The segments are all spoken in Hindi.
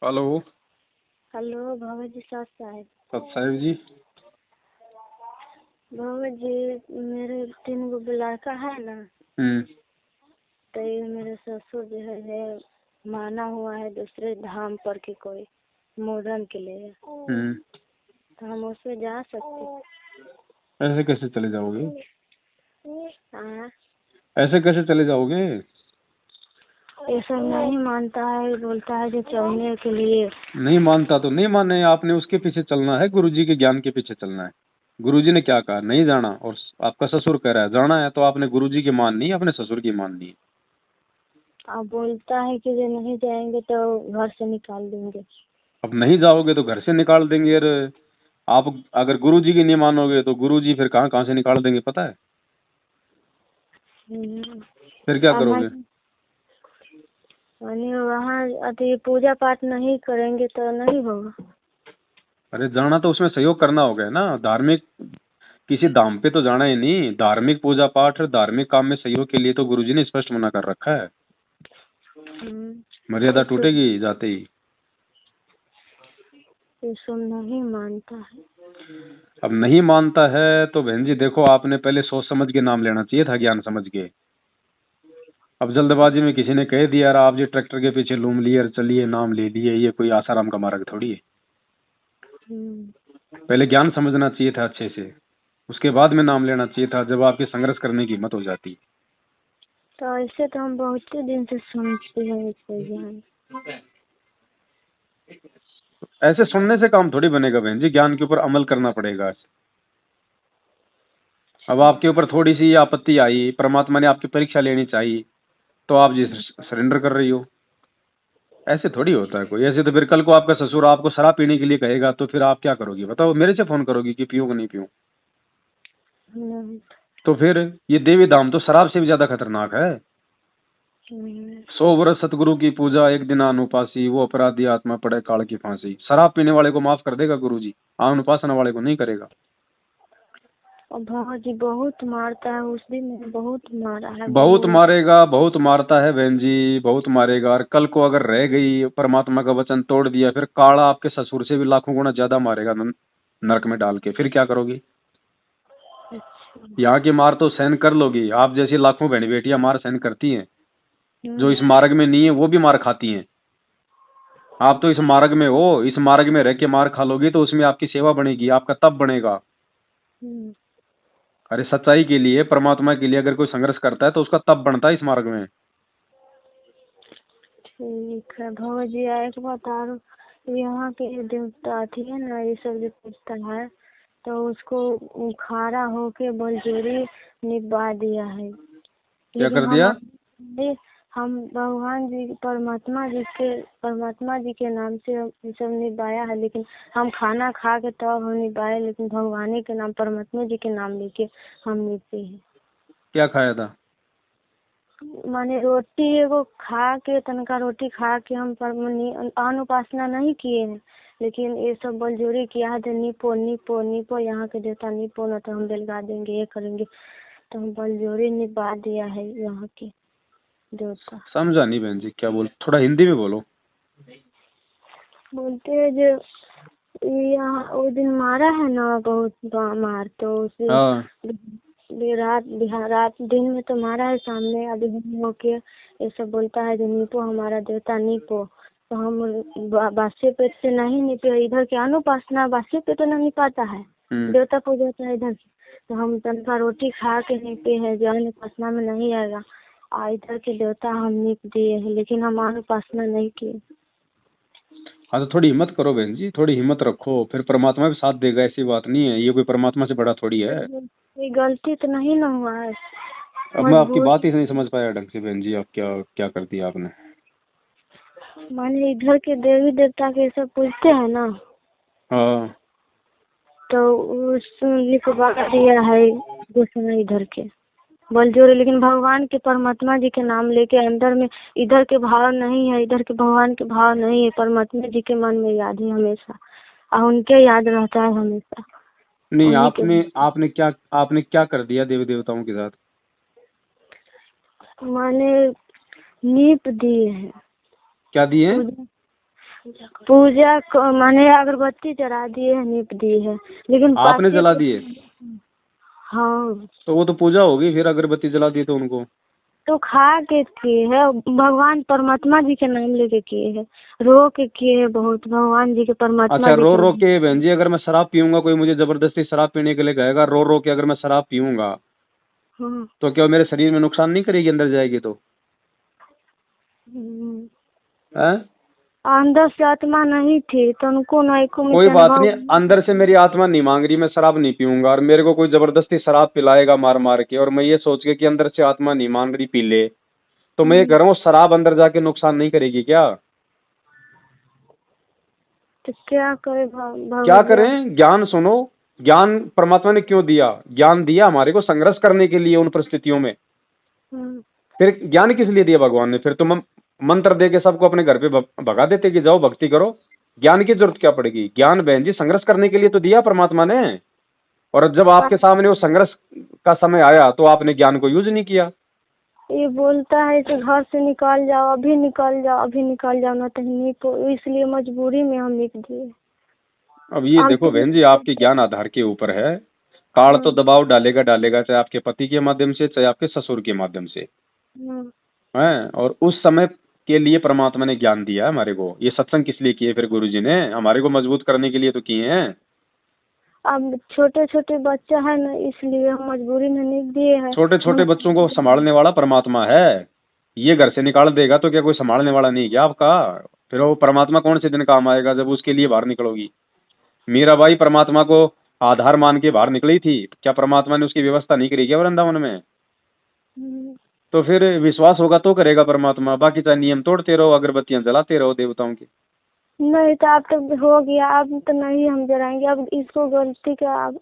हेलो। हेलो भगत जी साहब। साहब जी। भगत जी मेरे 3 गो लड़का है ना, तो ये मेरे ससुर जो है माना हुआ है दूसरे धाम पर के कोई मुहर्रम के लिए, तो हम उसमें जा सकते? ऐसे कैसे चले जाओगे? हाँ, ऐसे कैसे चले जाओगे? ये सब नहीं मानता है, बोलता है जो चलने के लिए। नहीं मानता तो नहीं माने, आपने उसके पीछे चलना है, गुरुजी के ज्ञान के पीछे चलना है। गुरुजी ने क्या कहा, नहीं जाना, और आपका ससुर कह रहा है जाना है, तो आपने गुरुजी की माननी है, अपने ससुर की माननी है। अब बोलता है कि जो नहीं जाएंगे तो घर से निकाल देंगे। अब नहीं जाओगे तो घर से निकाल देंगे। और आप अगर गुरुजी की नहीं मानोगे तो गुरुजी फिर कहाँ कहाँ से निकाल देंगे, पता है? फिर क्या करोगे? वहाँ अति पूजा पाठ नहीं करेंगे तो नहीं होगा। अरे जाना तो उसमें सहयोग करना होगा ना, धार्मिक किसी धाम पे तो जाना ही नहीं। धार्मिक पूजा पाठ और धार्मिक काम में सहयोग के लिए तो गुरुजी ने स्पष्ट मना कर रखा है। मर्यादा टूटेगी जाते ही। ये नहीं मानता है। अब नहीं मानता है तो बहन जी देखो, आपने पहले सोच समझ के नाम लेना चाहिए था, ज्ञान समझ के। अब जल्दबाजी में किसी ने कह दिया यार आप जी ट्रैक्टर के पीछे लूम लिए और चलिए नाम ले लिए, ये कोई आसाराम का मार्ग थोड़ी है। पहले ज्ञान समझना चाहिए था अच्छे से, उसके बाद में नाम लेना चाहिए था, जब आपकी संघर्ष करने की हिम्मत हो जाती। तो ऐसे तो हम बहुत दिन से सुनते हैं इसको ज्ञान। ऐसे सुनने से काम थोड़ी बनेगा बहन जी, ज्ञान के ऊपर अमल करना पड़ेगा। अब आपके ऊपर थोड़ी सी आपत्ति आई, परमात्मा ने आपकी परीक्षा लेनी चाहिए, तो आप जी सरेंडर कर रही हो। ऐसे थोड़ी होता है कोई। ऐसे तो फिर कल को आपका ससुर आपको शराब पीने के लिए कहेगा तो फिर आप क्या करोगी बताओ? मेरे से फोन करोगी कि पीऊँ कि नहीं पीऊँ? तो फिर ये देवी धाम तो शराब से भी ज्यादा खतरनाक है। 100 वर्ष सतगुरु की पूजा, एक दिन अनुपासी, वो अपराधी आत्मा पड़े काल की फांसी। शराब पीने वाले को माफ कर देगा गुरुजी, अनुपासना वाले को नहीं करेगा। भगत जी बहुत मारता है, उस दिन बहुत मारा है। बहुत मारेगा, बहुत मारता है बहन जी, बहुत मारेगा। और कल को अगर रह गई, परमात्मा का वचन तोड़ दिया, फिर काला आपके ससुर से भी लाखों गुना ज्यादा मारेगा नरक में डाल के। फिर क्या करोगी? यहाँ की मार तो सहन कर लोगी, आप जैसी लाखों बहन बेटियां मार सहन करती हैं। जो इस मार्ग में नहीं है वो भी मार खाती हैं। आप तो इस मार्ग में हो, इस मार्ग में रह के मार खा लोगी तो उसमें आपकी सेवा बनेगी, आपका तप बनेगा। अरे सच्चाई के लिए, परमात्मा के लिए अगर कोई संघर्ष करता है तो उसका तप बनता है इस मार्ग में। ठीक है भगत जी, एक बता रहा, यहाँ के देवता थी है ना, ये सब जो पूछता है तो उसको खारा होके बलजोरी निभा दिया है। क्या कर दिया? हम भगवान जी परमात्मा जी के नाम से ये सब निभाया है, लेकिन हम खाना खा के तो हम निभाए, लेकिन भगवान के नाम परमात्मा जी के नाम लेके हम निभते हैं। क्या खाया था? माने रोटी एगो खा के, तनका रोटी खा के हम अन्न उपासना नहीं किए हैं, लेकिन ये सब बलजोरी किया है। निपो निपो निपो, यहाँ के देवता निपो, न तो हम बेलगा देंगे, ये करेंगे, तो हम बलजोरी निभा दिया है यहाँ के देवता। समझा नहीं बहन जी, क्या बोल, थोड़ा हिंदी में बोलो। बोलते हैं जो यहाँ वो दिन मारा है ना, बहुत मार, तो उसे रात दिन में तो मारा है, सामने अभी होके ये सब बोलता है जो नीपो हमारा देवता नीपो, तो हम बास्य पेट से नहीं नीपे, इधर के अनुपासना बास्य पेट तो नहीं निपाता है, देवता पूजा है इधर की, तो हम तनका रोटी खा के नीपे है, जो अनुपासना में नहीं आएगा। इधर के देवता हम नीप दिए हैं, लेकिन हम अनुपासना नहीं किए। हाँ तो थोड़ी हिम्मत करो बहन जी, थोड़ी हिम्मत रखो, फिर परमात्मा भी साथ देगा। ऐसी बात नहीं है, ये कोई परमात्मा से बड़ा थोड़ी है। ये गलती तो नहीं ना हुआ है। अब मैं आपकी बात ही नहीं समझ पाया ढंग से बहन जी, आप क्या क्या कर दिया आपने? माने इधर के देवी देवता के सब पूजते हैं ना, हाँ, तो उस लिखवा दिया है दूसरा इधर के बलजोरी, लेकिन भगवान के परमात्मा जी के नाम लेके अंदर में इधर के भाव नहीं है, इधर के भगवान के भाव नहीं है, परमात्मा जी के मन में याद है हमेशा, और उनके याद रहता है हमेशा। नहीं आपने क्या कर दिया देवी देवताओं के साथ? माने नीप दिए हैं। क्या दिए? पूजा माने अगरबत्ती जला दिए है, नीप दी है, लेकिन आपने जला दिए? हाँ। तो वो तो पूजा होगी, फिर अगरबत्ती जला दी तो उनको? तो खा के किए है, भगवान परमात्मा जी के नाम लेके किए है, रो के किए है, बहुत भगवान जी के परमात्मा अच्छा, जी रो के रो नाम। के बहन जी, अगर मैं शराब पीऊंगा, कोई मुझे जबरदस्ती शराब पीने के लिए कहेगा, रो रो के अगर मैं शराब पीऊंगा, हाँ। तो क्या वो मेरे शरीर में नुकसान नहीं करेगी, अंदर जाएगी तो? हैं? अंदर से आत्मा नहीं थी तो उनको नहीं को कोई बात नहीं, अंदर से मेरी आत्मा नहीं मांग रही मैं शराब नहीं पीऊंगा, और मेरे को कोई जबरदस्ती शराब पिलाएगा मार मार के, और मैं ये सोच के कि अंदर से आत्मा नहीं मान रही पी ले, तो मैं ये कह रहा हूँ शराब अंदर जाके नुकसान नहीं करेगी क्या? तो क्या करे क्या करें? ज्ञान सुनो, ज्ञान परमात्मा ने क्यों दिया? ज्ञान दिया हमारे को संघर्ष करने के लिए उन परिस्थितियों में। फिर ज्ञान किस लिए दिया भगवान ने? फिर तुम मंत्र दे के सबको अपने घर पे भगा देते कि जाओ भक्ति करो, ज्ञान की जरूरत क्या पड़ेगी? ज्ञान बहन जी संघर्ष करने के लिए तो दिया परमात्मा ने, और जब आपके सामने वो संघर्ष का समय आया तो आपने ज्ञान को यूज नहीं किया। ये बोलता है कि घर से निकाल जाओ, अभी निकाल जाओ, अभी निकाल जाओ, ना तो नहीं, तो इसलिए मजबूरी में हम लिख दिए। अब ये देखो बहन जी, आपके ज्ञान आधार के ऊपर है, काल तो दबाव डालेगा डालेगा, चाहे आपके पति के माध्यम से, चाहे आपके ससुर के माध्यम से, है। और उस समय के लिए परमात्मा ने ज्ञान दिया है हमारे को। ये सत्संग किस लिए किए? फिर गुरुजी ने हमारे को मजबूत करने के लिए तो किए हैं। अब छोटे छोटे बच्चा है ना, इसलिए हम मजबूरी में लिख दिए हैं। छोटे छोटे बच्चों को संभालने वाला परमात्मा है, ये घर से निकाल देगा तो क्या कोई संभालने वाला नहीं क्या आपका? फिर वो परमात्मा कौन से दिन काम आएगा जब उसके लिए बाहर निकलोगी? मीराबाई परमात्मा को आधार मान के बाहर निकली थी, क्या परमात्मा ने उसकी व्यवस्था नहीं करी क्या वृंदावन में? तो फिर विश्वास होगा तो करेगा परमात्मा, बाकी चाहे नियम तोड़ते रहो, अगरबत्तियां जलाते रहो देवताओं की। नहीं तो अब तो हो गया, अब तो नहीं हम जलाएंगे, अब इसको गलती का अब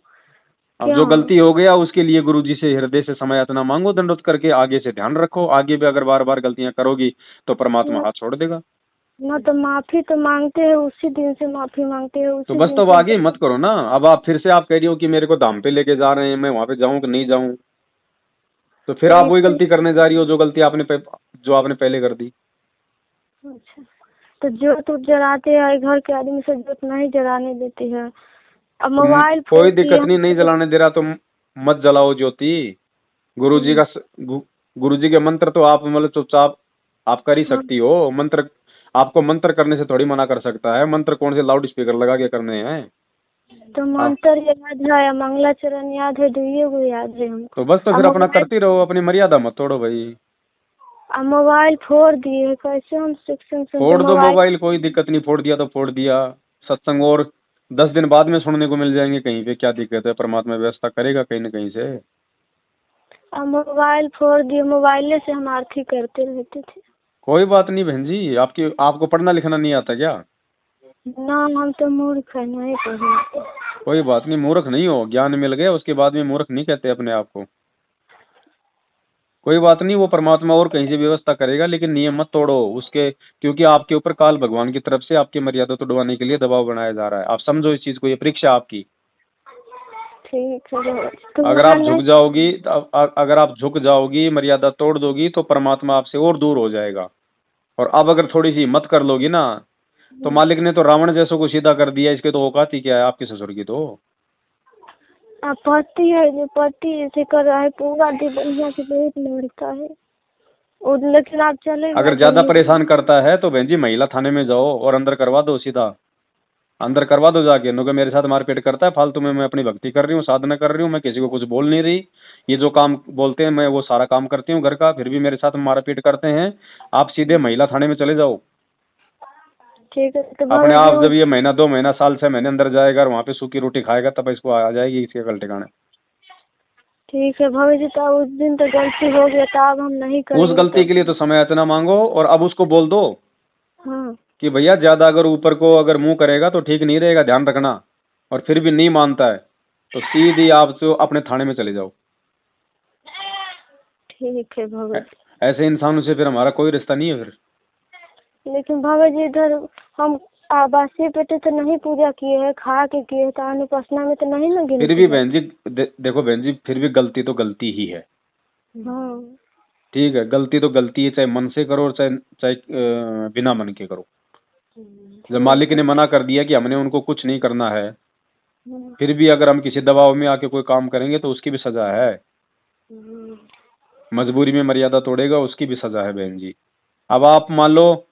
जो गलती हो गया उसके लिए गुरुजी से हृदय से समयाचना मांगो, दंडोत करके आगे से ध्यान रखो, आगे भी अगर बार बार गलतियां करोगी तो परमात्मा हाथ छोड़ देगा। ना तो माफी तो मांगते हैं, उसी दिन से माफी मांगते हैं, तो बस, तो अब आगे मत करो ना। अब आप फिर से आप कह रही हो कि मेरे को धाम पे लेके जा रहे हैं, मैं वहां पे जाऊं कि नहीं जाऊं, तो फिर आप वही गलती करने जा रही हो जो गलती जो आपने पहले कर दी। अच्छा, तो जो जलाते हैं घर के आदमी से जोत नहीं जलाने देती है। अब मोबाइल कोई दिक्कत नहीं जलाने दे रहा तो मत जलाओ ज्योति। गुरुजी के मंत्र तो आप मतलब चुपचाप आप कर ही सकती हो। मंत्र आपको मंत्र करने से थोड़ी मना कर सकता है। मंत्र कौन से लाउड स्पीकर लगा के करने हैं? तो मंत्र याद है, मंगलाचरण याद है, दुइये को याद है हमको। तो बस, तो फिर अपना करती रहो, अपनी मर्यादा मत तोड़ो भाई। अब मोबाइल फोड़ दिए, कैसे हम शिक्षण से? फोड़ दो मोबाइल, कोई दिक्कत नहीं, फोड़ दिया तो फोड़ दिया। सत्संग और 10 दिन बाद में सुनने को मिल जाएंगे कहीं पे, क्या दिक्कत है? परमात्मा व्यवस्था करेगा कहीं न कहीं से। अब मोबाइल फोड़ दिए, मोबाइल से हम आरती करते रहते थे। कोई बात नहीं बहन जी, आपको पढ़ना लिखना नहीं आता क्या? ना, हम तो मूर्ख है, नहीं पढ़ते। कोई बात नहीं, मूर्ख नहीं हो, ज्ञान मिल गया उसके बाद में मूर्ख नहीं कहते अपने आप को। कोई बात नहीं, वो परमात्मा और कहीं से व्यवस्था करेगा, लेकिन नियम मत तोड़ो उसके, क्योंकि आपके ऊपर काल भगवान की तरफ से आपकी मर्यादा तोड़वाने के लिए दबाव बनाया जा रहा है। आप समझो इस चीज को, ये परीक्षा आपकी। ठीक है। अगर आप झुक जाओगी, मर्यादा तोड़ दोगी, तो परमात्मा आपसे और दूर हो जाएगा। और अब अगर थोड़ी सी हिम्मत कर लोगी ना, तो मालिक ने तो रावण जैसों को सीधा कर दिया, इसके तो औकात ही क्या है आपके ससुर की? तो पति है, जो पति ऐसे कर रहा है, पूरा दिन बढ़िया से बहुत मारता है, लेकिन आप चले। अगर ज्यादा परेशान करता है तो बहन जी महिला थाने में जाओ और अंदर करवा दो, सीधा अंदर करवा दो जाके। नो, मेरे साथ मारपीट करता है फालतू में, मैं अपनी भक्ति कर रही हूँ, साधना कर रही हूँ, मैं किसी को कुछ बोल नहीं रही, ये जो काम बोलते हैं मैं वो सारा काम करती हूँ घर का, फिर भी मेरे साथ मारपीट करते हैं। आप सीधे महिला थाने में चले जाओ। ठीक है। तो अपने आप जब ये महीना 2 महीना साल 6 महीने अंदर जाएगा और वहाँ पे सूखी रोटी खाएगा, तब इसको आ जाएगी इसके गल ठिकाने। ठीक है भाभी जी, तो उस दिन तो गलती हो गया, तो अब हम नहीं करेंगे। उस गलती के लिए तो समय याचना मांगो, और अब उसको बोल दो कि भैया ज्यादा अगर ऊपर को अगर मुंह करेगा तो ठीक नहीं रहेगा, ध्यान रखना। और फिर भी नहीं मानता है तो सीधी आप तो अपने थाने में चले जाओ। ठीक है भाभी। ऐसे इंसानों से फिर हमारा कोई रिश्ता नहीं है फिर। लेकिन भाभी जी, इधर हम आवासीय पेटे तो नहीं पूजा किए हैं, खा के किए हैं, तो अनुपासना में तो नहीं लगे। फिर भी बहन जी देखो बहन जी, फिर भी गलती तो गलती ही है। ठीक है, गलती तो गलती है, चाहे मन से करो और चाहे बिना मन के करो। जब मालिक ने मना कर दिया कि हमने उनको कुछ नहीं करना है, फिर भी अगर हम किसी दबाव में आके कोई काम करेंगे तो उसकी भी सजा है। मजबूरी में मर्यादा तोड़ेगा उसकी भी सजा है बहन जी। अब आप मान लो,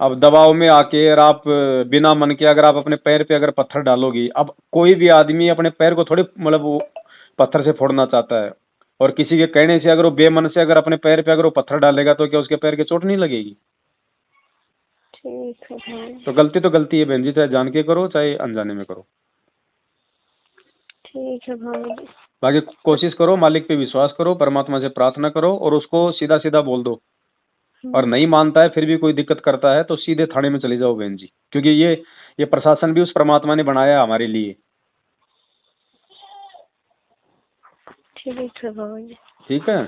अब दबाव में आके और आप बिना मन के अगर आप अपने पैर पे अगर पत्थर डालोगी, अब कोई भी आदमी अपने पैर को थोड़ी मतलब वो पत्थर से फोड़ना चाहता है, और किसी के कहने से अगर वो बेमन से अगर अपने पैर पे अगर वो पत्थर डालेगा तो क्या उसके पैर के चोट नहीं लगेगी? ठीक है भाई। तो गलती है बहन जी, चाहे जान के करो चाहे अनजाने में करो। ठीक है भाई। बाकी कोशिश करो, मालिक पे विश्वास करो, परमात्मा से प्रार्थना करो और उसको सीधा सीधा बोल दो। और नहीं मानता है फिर भी कोई दिक्कत करता है तो सीधे थाने में चले जाओ बहन जी, क्योंकि ये प्रशासन भी उस परमात्मा ने बनाया हमारे लिए। ठीक है भाई। ठीक है,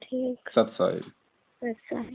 ठीक। सत साहिब। अच्छा है।